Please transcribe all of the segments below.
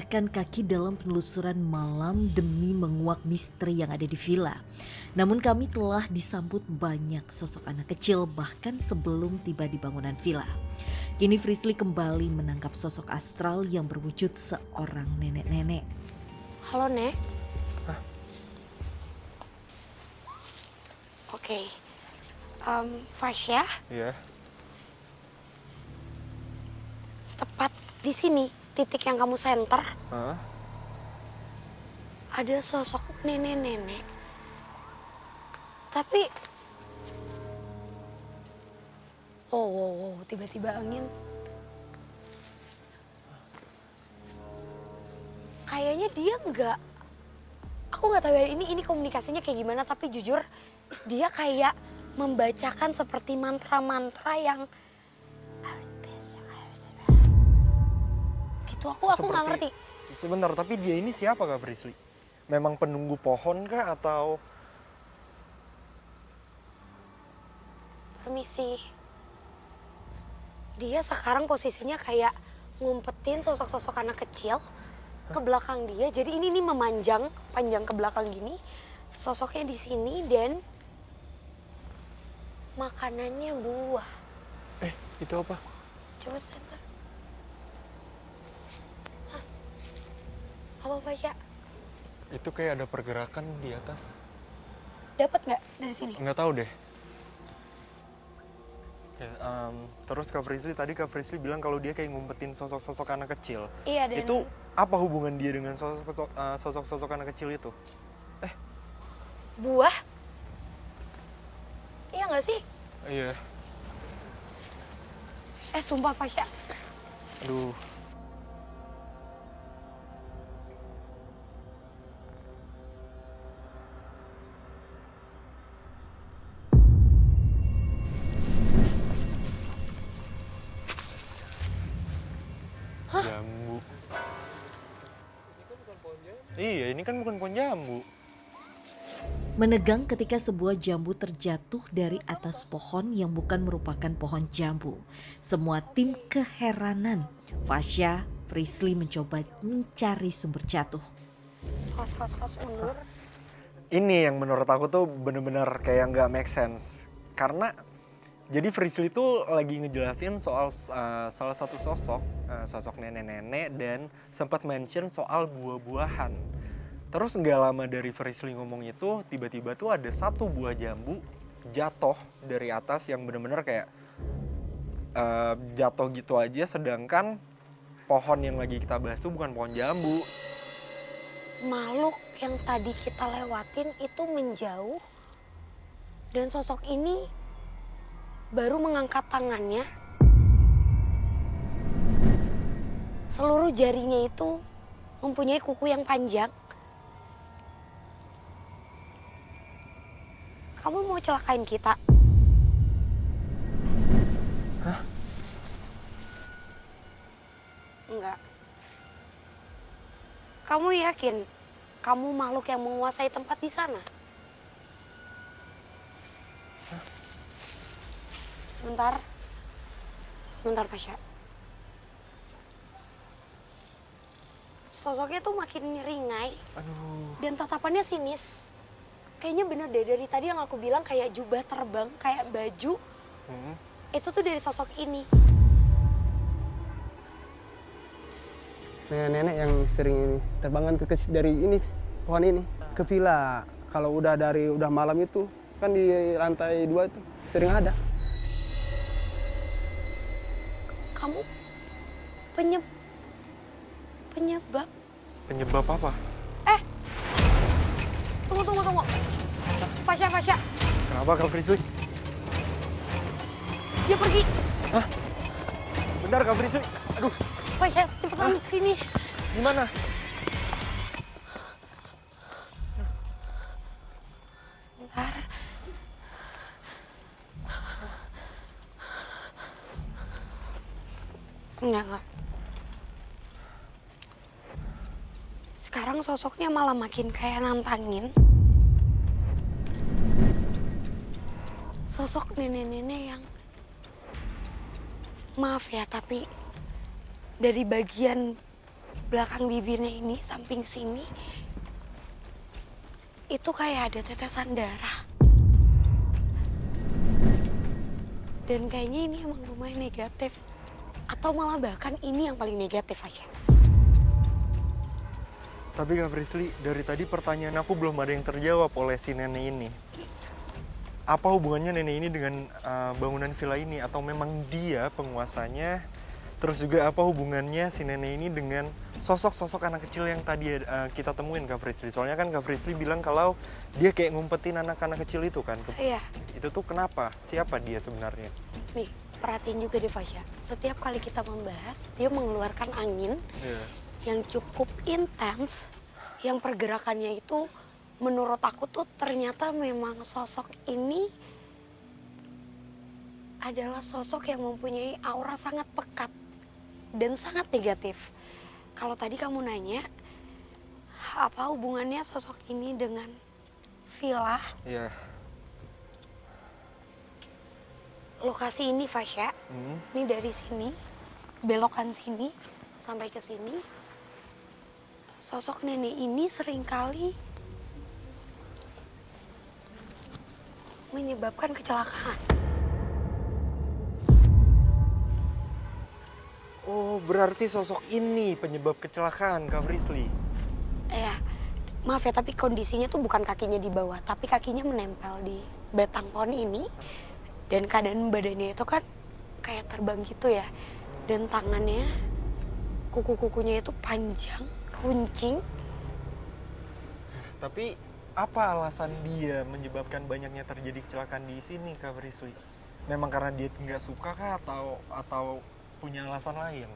melangkahkan kaki dalam penelusuran malam demi menguak misteri yang ada di villa. Namun kami telah disambut banyak sosok anak kecil bahkan sebelum tiba di bangunan villa. Kini Frisly kembali menangkap sosok astral yang berwujud seorang nenek-nenek. Halo, Nek. Hah? Oke. Fasya, Iya. tepat di sini, titik yang kamu senter, Hah? ada sosok nenek-nenek. Tapi, wow, tiba-tiba angin. Kayaknya dia aku nggak tahu ya ini komunikasinya kayak gimana, tapi jujur dia kayak membacakan seperti mantra-mantra yang gitu. Aku nggak ngerti. Sebentar, tapi dia ini siapa Kak Frisly? Memang penunggu pohon kah atau... Permisi. Dia sekarang posisinya kayak ngumpetin sosok-sosok anak kecil ke belakang dia. Jadi ini panjang ke belakang gini. Sosoknya di sini dan makanannya buah. Itu apa? Coba center. Hah? Apa Fasya? Itu kayak ada pergerakan di atas. Dapat nggak dari sini? Nggak tahu deh. Ya, terus Kak Frisly bilang kalau dia kayak ngumpetin sosok-sosok anak kecil. Iya, dan Itu apa hubungan dia dengan sosok-sosok anak kecil itu? buah. Iya nggak sih? Iya. Sumpah Fasya. Aduh. Jambu. Iya, ini kan bukan pohon jambu. Menegang ketika sebuah jambu terjatuh dari atas pohon yang bukan merupakan pohon jambu. Semua tim keheranan. Fasya, Frisly mencoba mencari sumber jatuh. Kos mundur. Ini yang menurut aku tuh bener-bener kayak nggak make sense. Karena jadi Frisly tuh lagi ngejelasin soal salah satu sosok nenek-nenek dan sempat mention soal buah-buahan. Terus nggak lama dari Frisly ngomong itu, tiba-tiba tuh ada satu buah jambu jatuh dari atas yang bener-bener kayak jatuh gitu aja, sedangkan pohon yang lagi kita bahas tuh bukan pohon jambu. Makhluk yang tadi kita lewatin itu menjauh dan sosok ini baru mengangkat tangannya. Seluruh jarinya itu mempunyai kuku yang panjang. Kamu mau celakain kita? Hah? Enggak. Kamu yakin kamu makhluk yang menguasai tempat di sana? Sebentar Fasya. Sosoknya tuh makin nyeringai. Aduh. Dan tatapannya sinis. Kayaknya bener deh, dari tadi yang aku bilang kayak jubah terbang, kayak baju. Itu tuh dari sosok ini. Nenek-nenek yang sering ini terbangan dari ini pohon ini ke villa. Kalau udah malam itu kan di lantai 2 itu sering ada. Kamu penyebab? Penyebab apa? Tunggu. Fasya. Kenapa Kak Frisly? Dia pergi. Hah? Bentar Kak Frisly. Aduh, Fasya, cepetan sini. gimana? Sebentar. Enggak. Sekarang sosoknya malah makin kayak nantangin. Sosok nenek-nenek yang, maaf ya, tapi dari bagian belakang bibirnya ini, samping sini, itu kayak ada tetesan darah. Dan kayaknya ini emang lumayan negatif. Atau malah bahkan ini yang paling negatif aja. Tapi Kak Frisly, dari tadi pertanyaan aku belum ada yang terjawab oleh si nenek ini. Apa hubungannya nenek ini dengan bangunan villa ini? Atau memang dia penguasanya? Terus juga apa hubungannya si nenek ini dengan sosok-sosok anak kecil yang tadi kita temuin Kak Frisly? Soalnya kan Kak Frisly bilang kalau dia kayak ngumpetin anak-anak kecil itu kan. Iya. Itu tuh kenapa? Siapa dia sebenarnya? Nih, perhatiin juga deh Fasya. Setiap kali kita membahas, dia mengeluarkan angin Iya. yang cukup intens, yang pergerakannya itu menurut aku tuh ternyata memang sosok ini adalah sosok yang mempunyai aura sangat pekat dan sangat negatif. Kalau tadi kamu nanya, apa hubungannya sosok ini dengan villa? Iya. Lokasi ini Fasya, ini dari sini, belokan sini, sampai ke sini. Sosok nenek ini seringkali menyebabkan kecelakaan. Oh, berarti sosok ini penyebab kecelakaan Kak Frisly. Ya, maaf ya, tapi kondisinya tuh bukan kakinya di bawah, tapi kakinya menempel di batang pohon ini. Dan keadaan badannya itu kan kayak terbang gitu ya. Dan tangannya, kuku-kukunya itu panjang, runcing. Tapi apa alasan dia menyebabkan banyaknya terjadi kecelakaan di sini Kak Frisly? Memang karena dia nggak suka kah atau punya alasan lain?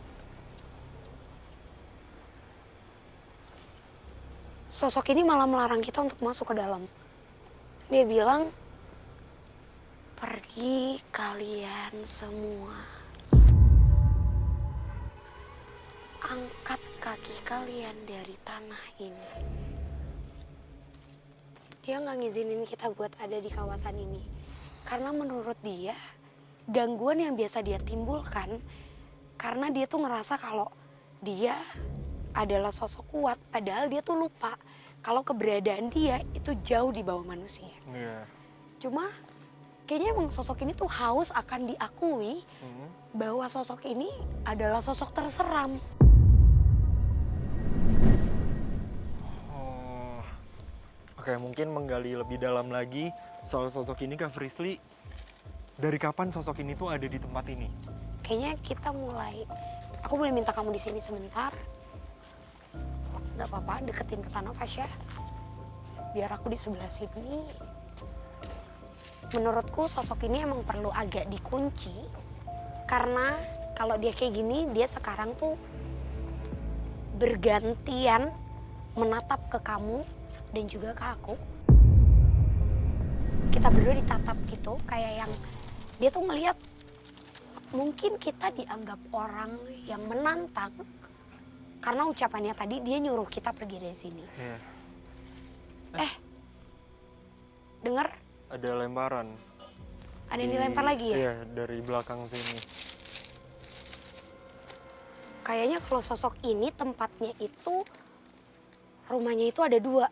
Sosok ini malah melarang kita untuk masuk ke dalam. Dia bilang, pergi kalian semua. Angkat kaki kalian dari tanah ini. Dia nggak ngizinin kita buat ada di kawasan ini. Karena menurut dia, gangguan yang biasa dia timbulkan, karena dia tuh ngerasa kalau dia adalah sosok kuat, padahal dia tuh lupa kalau keberadaan dia itu jauh di bawah manusia. Iya. Cuma kayaknya emang sosok ini tuh haus akan diakui bahwa sosok ini adalah sosok terseram. Oh. Oke, mungkin menggali lebih dalam lagi soal sosok ini Kak Frisly. Dari kapan sosok ini tuh ada di tempat ini? Kayaknya kita mulai, aku boleh minta kamu di sini sebentar? Gak apa-apa, deketin ke sana Fasya. Biar aku di sebelah sini. Menurutku sosok ini emang perlu agak dikunci. Karena kalau dia kayak gini, dia sekarang tuh bergantian menatap ke kamu dan juga ke aku. Kita berdua ditatap gitu, kayak yang dia tuh ngeliat mungkin kita dianggap orang yang menantang. Karena ucapannya tadi dia nyuruh kita pergi dari sini. Iya. Dengar? Ada lemparan. Ada yang dilempar lagi ya? Iya, dari belakang sini. Kayaknya kalau sosok ini tempatnya itu, rumahnya itu ada 2.